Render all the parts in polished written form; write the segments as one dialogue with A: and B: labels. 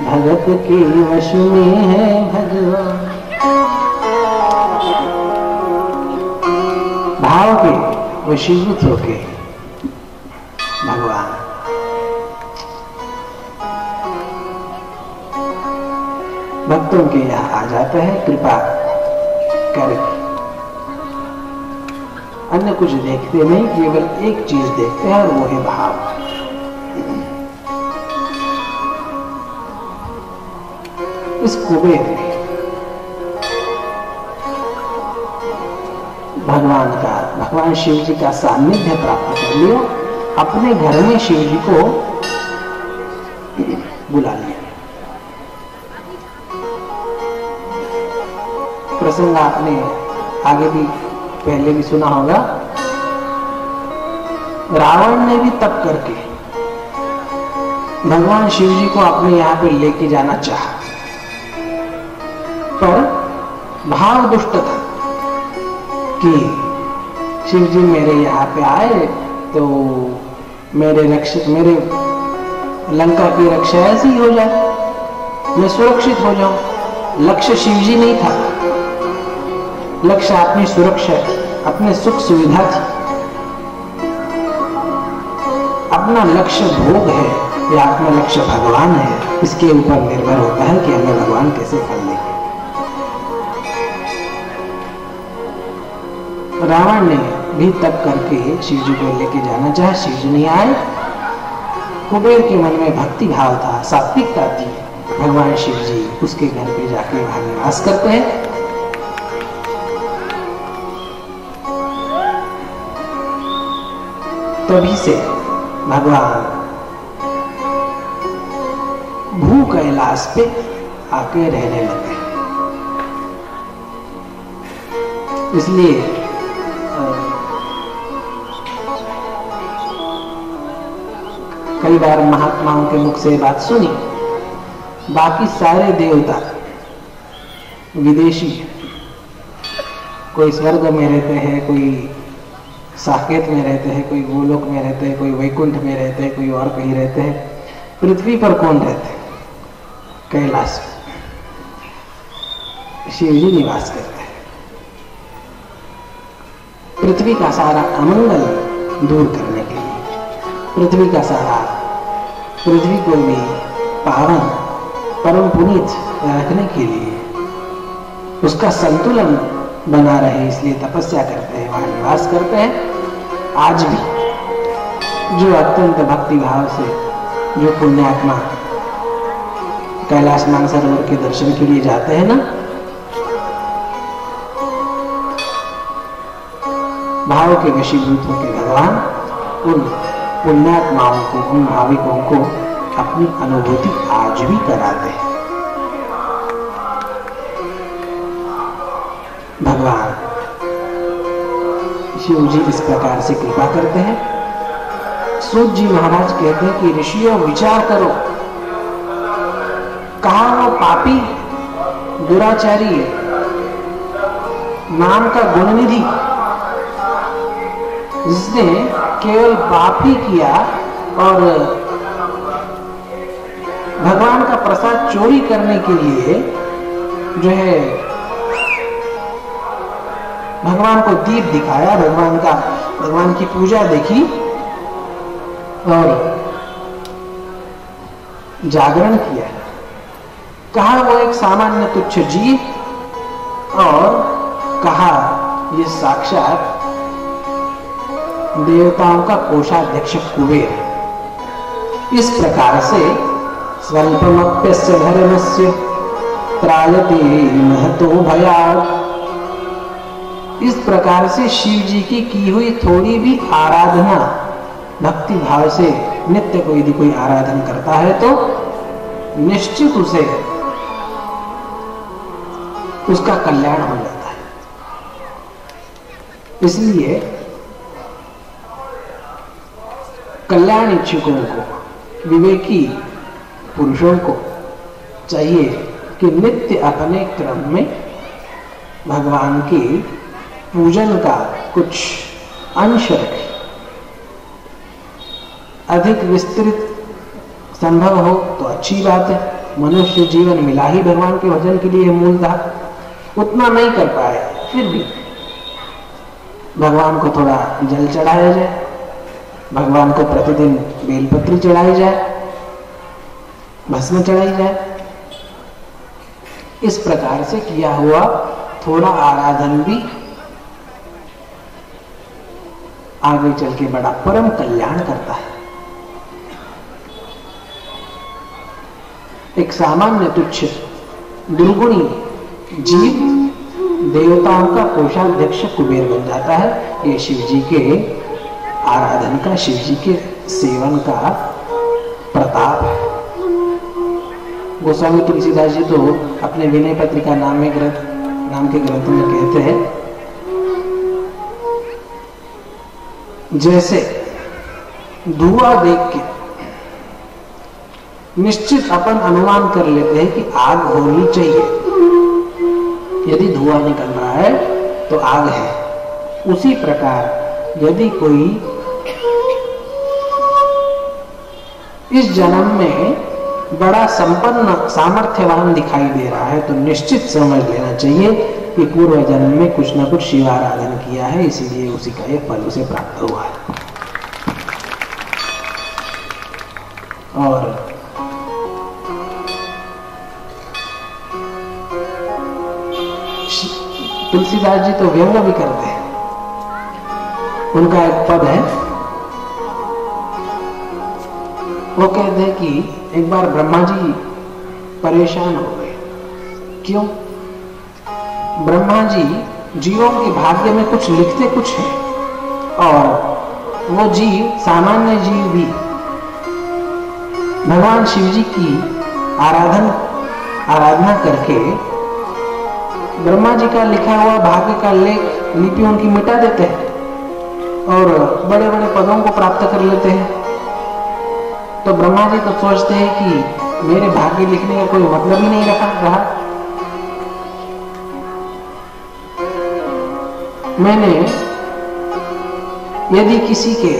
A: भगत के वश में है भगवान। भाव के वशीभूत होके भगवान भक्तों के यहाँ आ जाता है कृपा करके। अन्य कुछ देखते नहीं, केवल एक चीज देखते हैं और वो है भाव। इस कुबेर ने भगवान शिव जी का सानिध्य प्राप्त कर लिया, अपने घर में शिव जी को बुला लिया। प्रसंग आपने आगे भी पहले भी सुना होगा। रावण ने भी तप करके भगवान शिव जी को अपने यहां पे लेके जाना चाहा, पर भाव दुष्ट था कि शिव जी मेरे यहाँ पे आए तो मेरे लंका की रक्षा ऐसी हो जाए, मैं सुरक्षित हो जाऊं। लक्ष्य शिव जी नहीं था, लक्ष्य अपनी सुरक्षा, अपने सुख सुविधा थी। अपना लक्ष्य भोग है या अपना लक्ष्य भगवान है, इसके ऊपर निर्भर होता है कि हमें भगवान कैसे फल देंगे। रावण ने भी तप करके शिव जी को लेके जाना चाहा, शिव जी नहीं आए। कुबेर के मन में भक्ति भाव था, सात्विकता थी। भगवान शिव जी उसके घर पे जाके वहां निवास करते हैं। तभी से भगवान भू कैलाश पे आके रहने लगे। इसलिए कई बार महात्माओं के मुख से बात सुनी, बाकी सारे देवता विदेशी, कोई स्वर्ग में रहते हैं, कोई साकेत में रहते हैं, कोई गोलोक में रहते हैं, कोई वैकुंठ में रहते हैं, कोई और कहीं रहते हैं। पृथ्वी पर कौन रहते हैं? कैलाश शिव जी निवास करते हैं। पृथ्वी का सारा अमंगल दूर करने के लिए, पृथ्वी को भी पावन परम पुनीत रखने के लिए, उसका संतुलन बना रहे, इसलिए तपस्या करते हैं, वहां निवास करते हैं। आज भी जो अत्यंत भक्ति भाव से जो पुण्यात्मा कैलाश मानसरोवर के दर्शन के लिए जाते हैं ना, भाव के वशीभूत होकर भगवान उन पुण्यात्माओं को, उन भाविकों को अपनी अनुभूति आज भी कराते हैं। भगवान शिव जी इस प्रकार से कृपा करते हैं। सूत जी महाराज कहते हैं कि ऋषियों विचार करो, कहा वो पापी दुराचारी नाम का गुणनिधि, जिसने केवल पाप ही किया और भगवान का प्रसाद चोरी करने के लिए जो है भगवान को दीप दिखाया, भगवान की पूजा देखी और जागरण किया। कहा वो एक सामान्य तुच्छ जीव और कहा ये साक्षात देवताओं का कोषाध्यक्ष कुबेर। इस प्रकार से स्वल्पमप्यस्य धर्मस्य त्रायते महतो भयात्। इस प्रकार से शिव जी की हुई थोड़ी भी आराधना भक्ति भाव से नित्य कोई यदि कोई आराधन करता है तो निश्चित उसे उसका कल्याण हो जाता है। इसलिए कल्याण इच्छुकों को, विवेकी पुरुषों को चाहिए कि नित्य अपने क्रम में भगवान की पूजन का कुछ अंश रखें। अधिक विस्तृत संभव हो तो अच्छी बात है, मनुष्य जीवन मिला ही भगवान के भजन के लिए मूल था, उतना नहीं कर पाए, फिर भी भगवान को थोड़ा जल चढ़ाया जाए, भगवान को प्रतिदिन बेलपत्री चढ़ाई जाए, भस्म चढ़ाई जाए। इस प्रकार से किया हुआ थोड़ा आराधन भी आगे चल के बड़ा परम कल्याण करता है। एक सामान्य तुच्छ दुर्गुणी जीव देवताओं का कोषाध्यक्ष कुबेर बन जाता है। ये शिव जी के आराधन का, शिव जी के सेवन का प्रताप है। गोस्वामी तुलसीदास जी तो अपने विनय पत्रिका नाम के ग्रंथ में कहते हैं, जैसे धुआं देख के निश्चित अपन अनुमान कर लेते हैं कि आग होनी चाहिए, यदि धुआं निकल रहा है तो आग है, उसी प्रकार यदि कोई इस जन्म में बड़ा संपन्न सामर्थ्यवान दिखाई दे रहा है तो निश्चित समझ लेना चाहिए कि पूर्व जन्म में कुछ न कुछ शिव आराधन किया है, इसीलिए उसी का एक फल उसे प्राप्त हुआ है। और तुलसीदास जी तो व्यंग भी करते हैं। उनका एक पद है, वो कहते हैं कि एक बार ब्रह्मा जी परेशान हो गए। क्यों? ब्रह्मा जी जीवों के भाग्य में कुछ लिखते कुछ है, और वो जीव, सामान्य जीव भी भगवान शिव जी की आराधना करके ब्रह्मा जी का लिखा हुआ भाग्य का लेख लिपि उनकी मिटा देते हैं और बड़े बड़े पदों को प्राप्त कर लेते हैं। तो ब्रह्मा जी तो सोचते हैं कि मेरे भाग्य लिखने का कोई मतलब ही नहीं रहा। मैंने यदि किसी के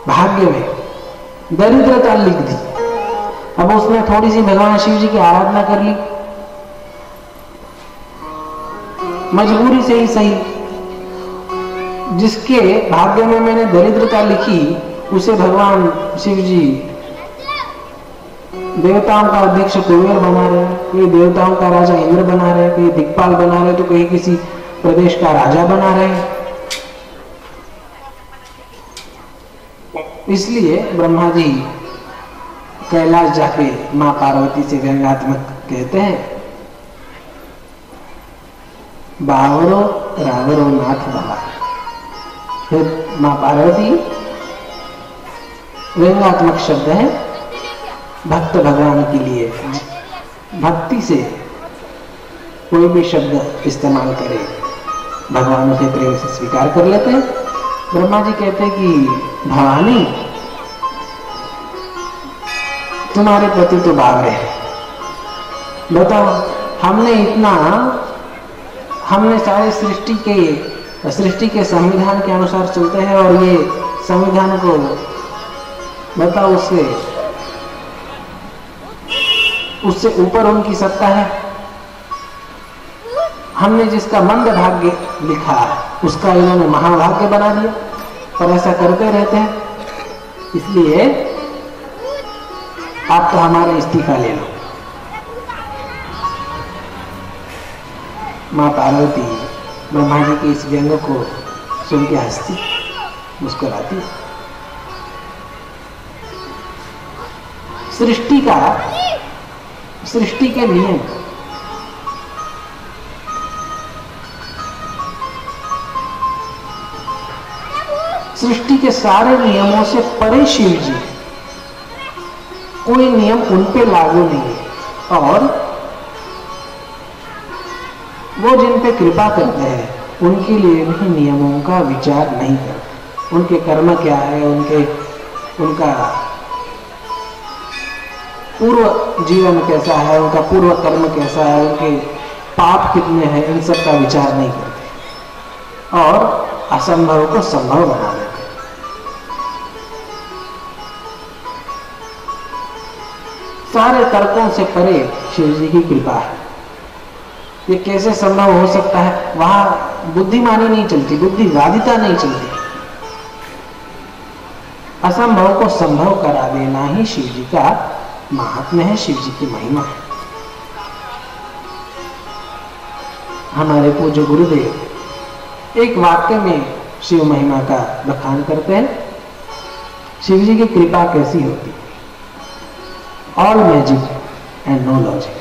A: भाग्य में दरिद्रता लिख दी, अब उसने थोड़ी सी भगवान शिव जी की आराधना कर ली, मजबूरी से ही सही, जिसके भाग्य में मैंने दरिद्रता लिखी उसे भगवान शिव जी देवताओं का अध्यक्ष कुबेर बना रहे, कोई देवताओं का राजा इंद्र बना रहे, कोई दिक्पाल बना रहे, तो कोई किसी प्रदेश का राजा बना रहे। इसलिए ब्रह्मा जी कैलाश जाके मां पार्वती से व्यंग्यात्मक कहते हैं, बावरो रावरो नाथ भवा। फिर मां पार्वती, व्यंग्यात्मक शब्द है, भक्त भगवान के लिए भक्ति से कोई भी शब्द इस्तेमाल करे भगवान उसे प्रेम से स्वीकार कर लेते हैं। ब्रह्मा जी कहते हैं कि भवानी तुम्हारे प्रति तो बावरे है, बताओ हमने सारे सृष्टि के संविधान के अनुसार चलते हैं और ये संविधान को बताओ उससे ऊपर उनकी सत्ता है। हमने जिसका मंद भाग्य लिखा है उसका इन्होंने महाभाग्य बना दिया, और ऐसा करते रहते हैं। इसलिए आप तो हमारा इस्तीफा ले लो। मां पार्वती ब्रह्मा जी के इस व्यंग को सुन के हंसती, मुस्कुराती। सृष्टि के नियम, सृष्टि के सारे नियमों से परे शिव जी, कोई नियम उन पे लागू नहीं है, और वो जिन पे कृपा करते हैं उनके लिए भी नियमों का विचार नहीं करते। उनके कर्म क्या है, उनका पूर्व जीवन कैसा है, उनका पूर्व कर्म कैसा है, उनके पाप कितने हैं, इन सब का विचार नहीं करते और असंभव को संभव बना देते। सारे तर्कों से परे शिव जी की कृपा है। ये कैसे संभव हो सकता है? वहां बुद्धिमानी नहीं चलती, बुद्धिवादिता नहीं चलती। असंभव को संभव करा देना ही शिव जी का महात्म्य है, शिव जी की महिमा है। हमारे पूज्य गुरुदेव एक वाक्य में शिव महिमा का बखान करते हैं। शिव जी की कृपा कैसी होती है? All magic and no logic.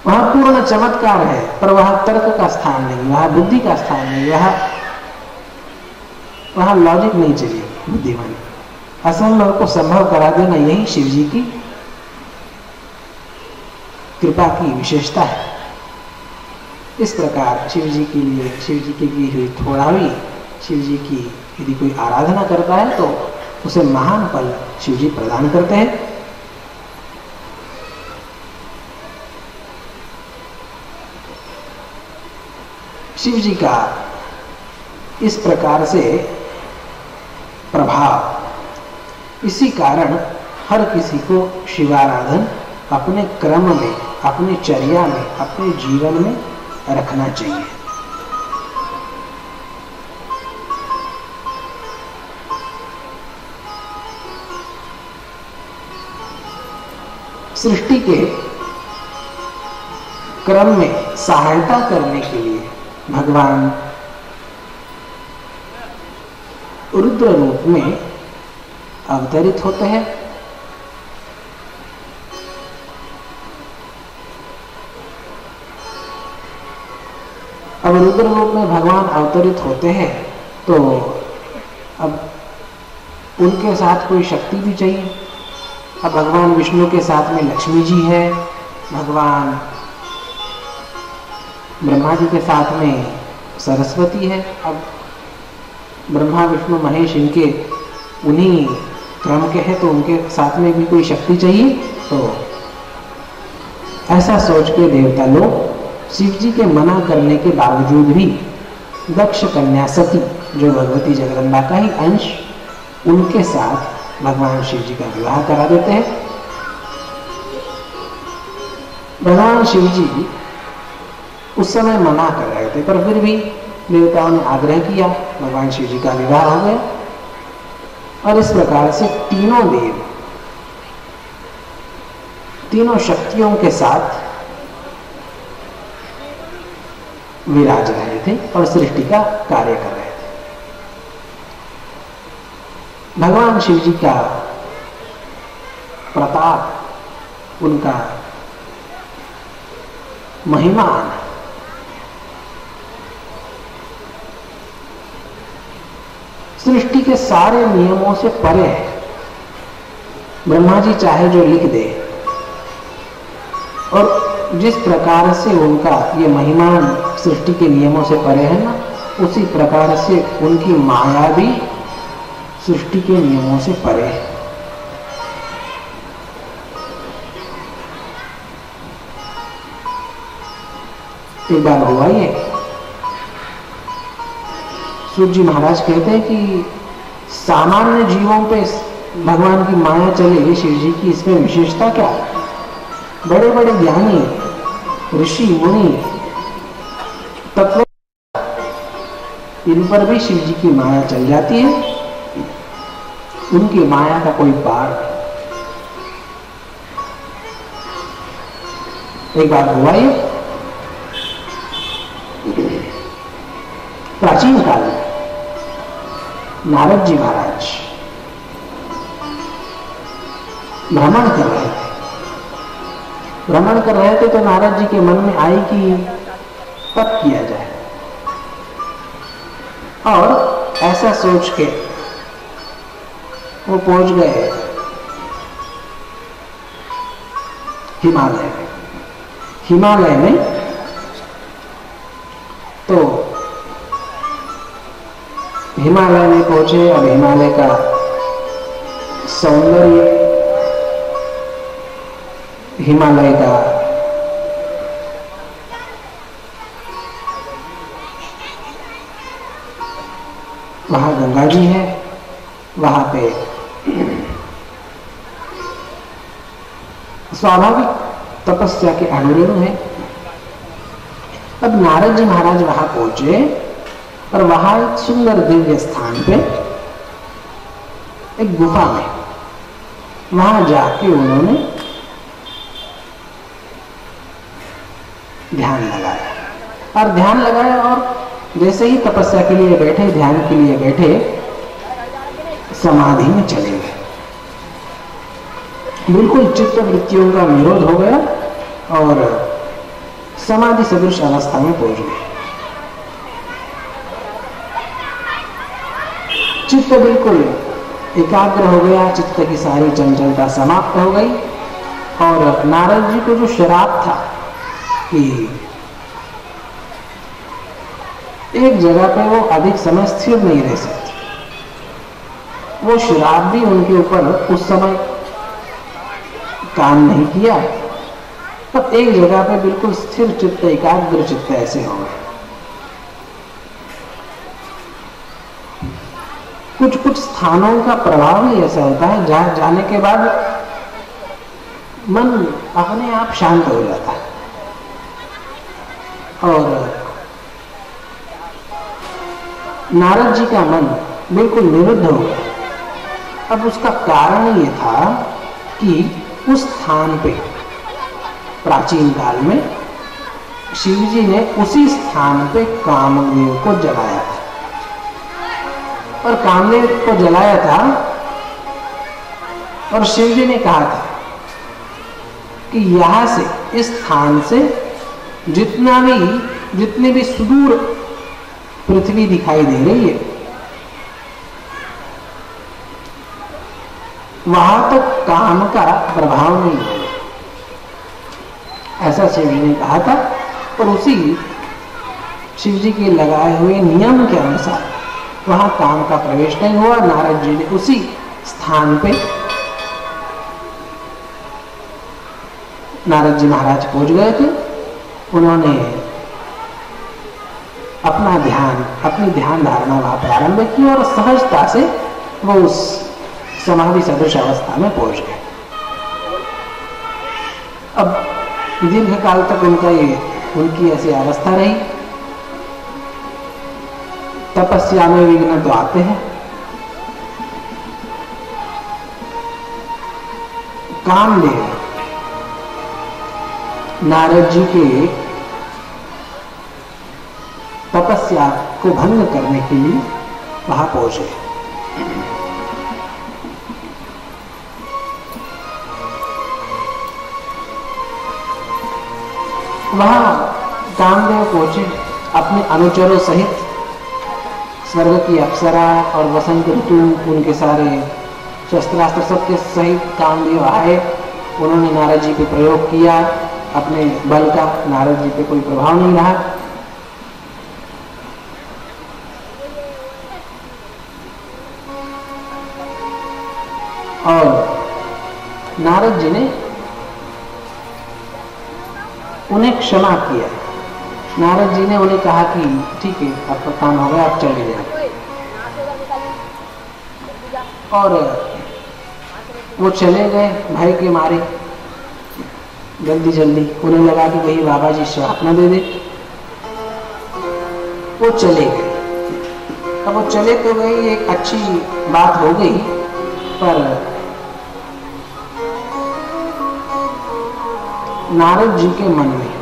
A: वहां पूर्ण चमत्कार है, पर वहां तर्क का स्थान नहीं, वहां बुद्धि का स्थान नहीं, वहां लॉजिक नहीं चाहिए, बुद्धिमानी। असंभव को संभव करा देना यही शिव जी की कृपा की विशेषता है। इस प्रकार शिव जी के लिए, शिव जी की हुई थोड़ा भी शिव जी की यदि कोई आराधना करता है तो उसे महान फल शिव जी प्रदान करते हैं। शिव जी का इस प्रकार से प्रभाव, इसी कारण हर किसी को शिवाराधन अपने क्रम में, अपनी चर्या में, अपने जीवन में रखना चाहिए। सृष्टि के क्रम में सहायता करने के लिए भगवान रुद्र रूप में अवतरित होते हैं। अब रुद्र रूप में भगवान अवतरित होते हैं तो अब उनके साथ कोई शक्ति भी चाहिए। अब भगवान विष्णु के साथ में लक्ष्मी जी है, भगवान ब्रह्मा जी के साथ में सरस्वती है। अब ब्रह्मा विष्णु महेश इनके उन्हीं क्रम के हैं तो उनके साथ में भी कोई शक्ति चाहिए। तो ऐसा सोच के देवता लोग शिव जी के मना करने के बावजूद भी दक्ष कन्या सती, जो भगवती जगदम्बा का ही अंश, उनके साथ भगवान शिव जी का विवाह करा देते हैं। भगवान शिव जी उस समय मना कर रहे थे, पर फिर भी देवताओं ने आग्रह किया, भगवान शिव जी का विवाह हो गया। और इस प्रकार से तीनों देव, तीनों शक्तियों के साथ विराज रहे थे और सृष्टि का कार्य कर रहे थे। भगवान शिव जी का प्रताप, उनका महिमान सृष्टि के सारे नियमों से परे है। ब्रह्मा जी चाहे जो लिख दे, और जिस प्रकार से उनका ये महिमान सृष्टि के नियमों से परे है ना, उसी प्रकार से उनकी माया भी सृष्टि के नियमों से परे है। एक बार हुआ ये, सूर्य जी महाराज कहते हैं कि सामान्य जीवों पे भगवान की माया चले, शिव जी की इसमें विशेषता क्या? बड़े बड़े ज्ञानी, ऋषि मुनि, तत्व, इन पर भी शिव जी की माया चल जाती है। उनकी माया का कोई पार नहीं। एक बार हुआ ये, प्राचीन काल में नारद जी महाराज भ्रमण कर रहे थे। भ्रमण कर रहे थे तो नारद जी के मन में आई कि तप किया जाए, और ऐसा सोच के वो पहुंच गए हिमालय में। हिमालय में तो हिमालय में पहुंचे। अब हिमालय का सौंदर्य, हिमालय का वहां गंगा जी है, वहां पे स्वाभाविक तपस्या के अनुरूप है। अब नारद जी महाराज वहां पहुंचे और वहां एक सुंदर दिव्य स्थान पे एक गुफा में वहां जाके उन्होंने ध्यान लगाया और ध्यान लगाया और जैसे ही तपस्या के लिए बैठे, ध्यान के लिए बैठे, समाधि में चले गए। बिल्कुल चित्त वृत्तियों का निरोध हो गया और समाधि सदृश अवस्था में पहुंच गए। चित्त बिल्कुल एकाग्र हो गया, चित्त की सारी चंचलता समाप्त हो गई और नारद जी को जो श्राप था कि एक जगह पे वो अधिक समय स्थिर नहीं रह सकते, वो श्राप भी उनके ऊपर उस समय काम नहीं किया। तब एक जगह पे बिल्कुल स्थिर चित्त, एकाग्र चित्त ऐसे हो गए। कुछ कुछ स्थानों का प्रभाव ही ऐसा होता है जहां जाने के बाद मन अपने आप शांत हो जाता है और नारद जी का मन बिल्कुल निरुद्ध हो गया। अब उसका कारण ये था कि उस स्थान पे प्राचीन काल में शिव जी ने उसी स्थान पे कामदेव को जलाया था और कामदेव को जलाया था और शिव जी ने कहा था कि यहां से, इस स्थान से जितनी भी सुदूर पृथ्वी दिखाई दे रही है वहां तक काम का प्रभाव नहीं होगा, ऐसा शिव जी ने कहा था। और उसी शिव जी के लगाए हुए नियम के अनुसार वहां काम का प्रवेश नहीं हुआ। नारद जी ने उसी स्थान पे नारद जी महाराज पहुंच गए थे। उन्होंने अपनी ध्यान धारणा वहां प्रारंभ की और सहजता से वो उस समाधि सदृश अवस्था में पहुंच गए। अब दीर्घ काल तक उनकी ऐसी अवस्था रही। तपस्या में विघ्न तो आते हैं। कामदेव नारद जी के तपस्या को भंग करने के लिए वहां पहुंचे। वहां कामदेव पहुंचे अपने अनुचरों सहित। स्वर्ग की अप्सरा और वसंत ऋतु, उनके सारे शस्त्रास्त्र सबके सहित कामदेव आए। उन्होंने नारद जी पे प्रयोग किया अपने बल का। नारद जी पे कोई प्रभाव नहीं रहा। और नारद जी ने उन्हें क्षमा किया। नारद जी ने उन्हें कहा कि ठीक है, आपका काम हो गया, आप चले जाए। और वो चले गए भय के मारे जल्दी। उन्हें लगा कि कहीं बाबा जी श्राप न दे दे। वो चले गए। अब वो चले तो गई, एक अच्छी बात हो गई, पर नारद जी के मन में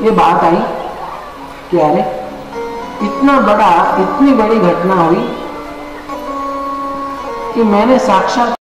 A: ये बात आई कि अरे इतनी बड़ी घटना हुई कि मैंने साक्षात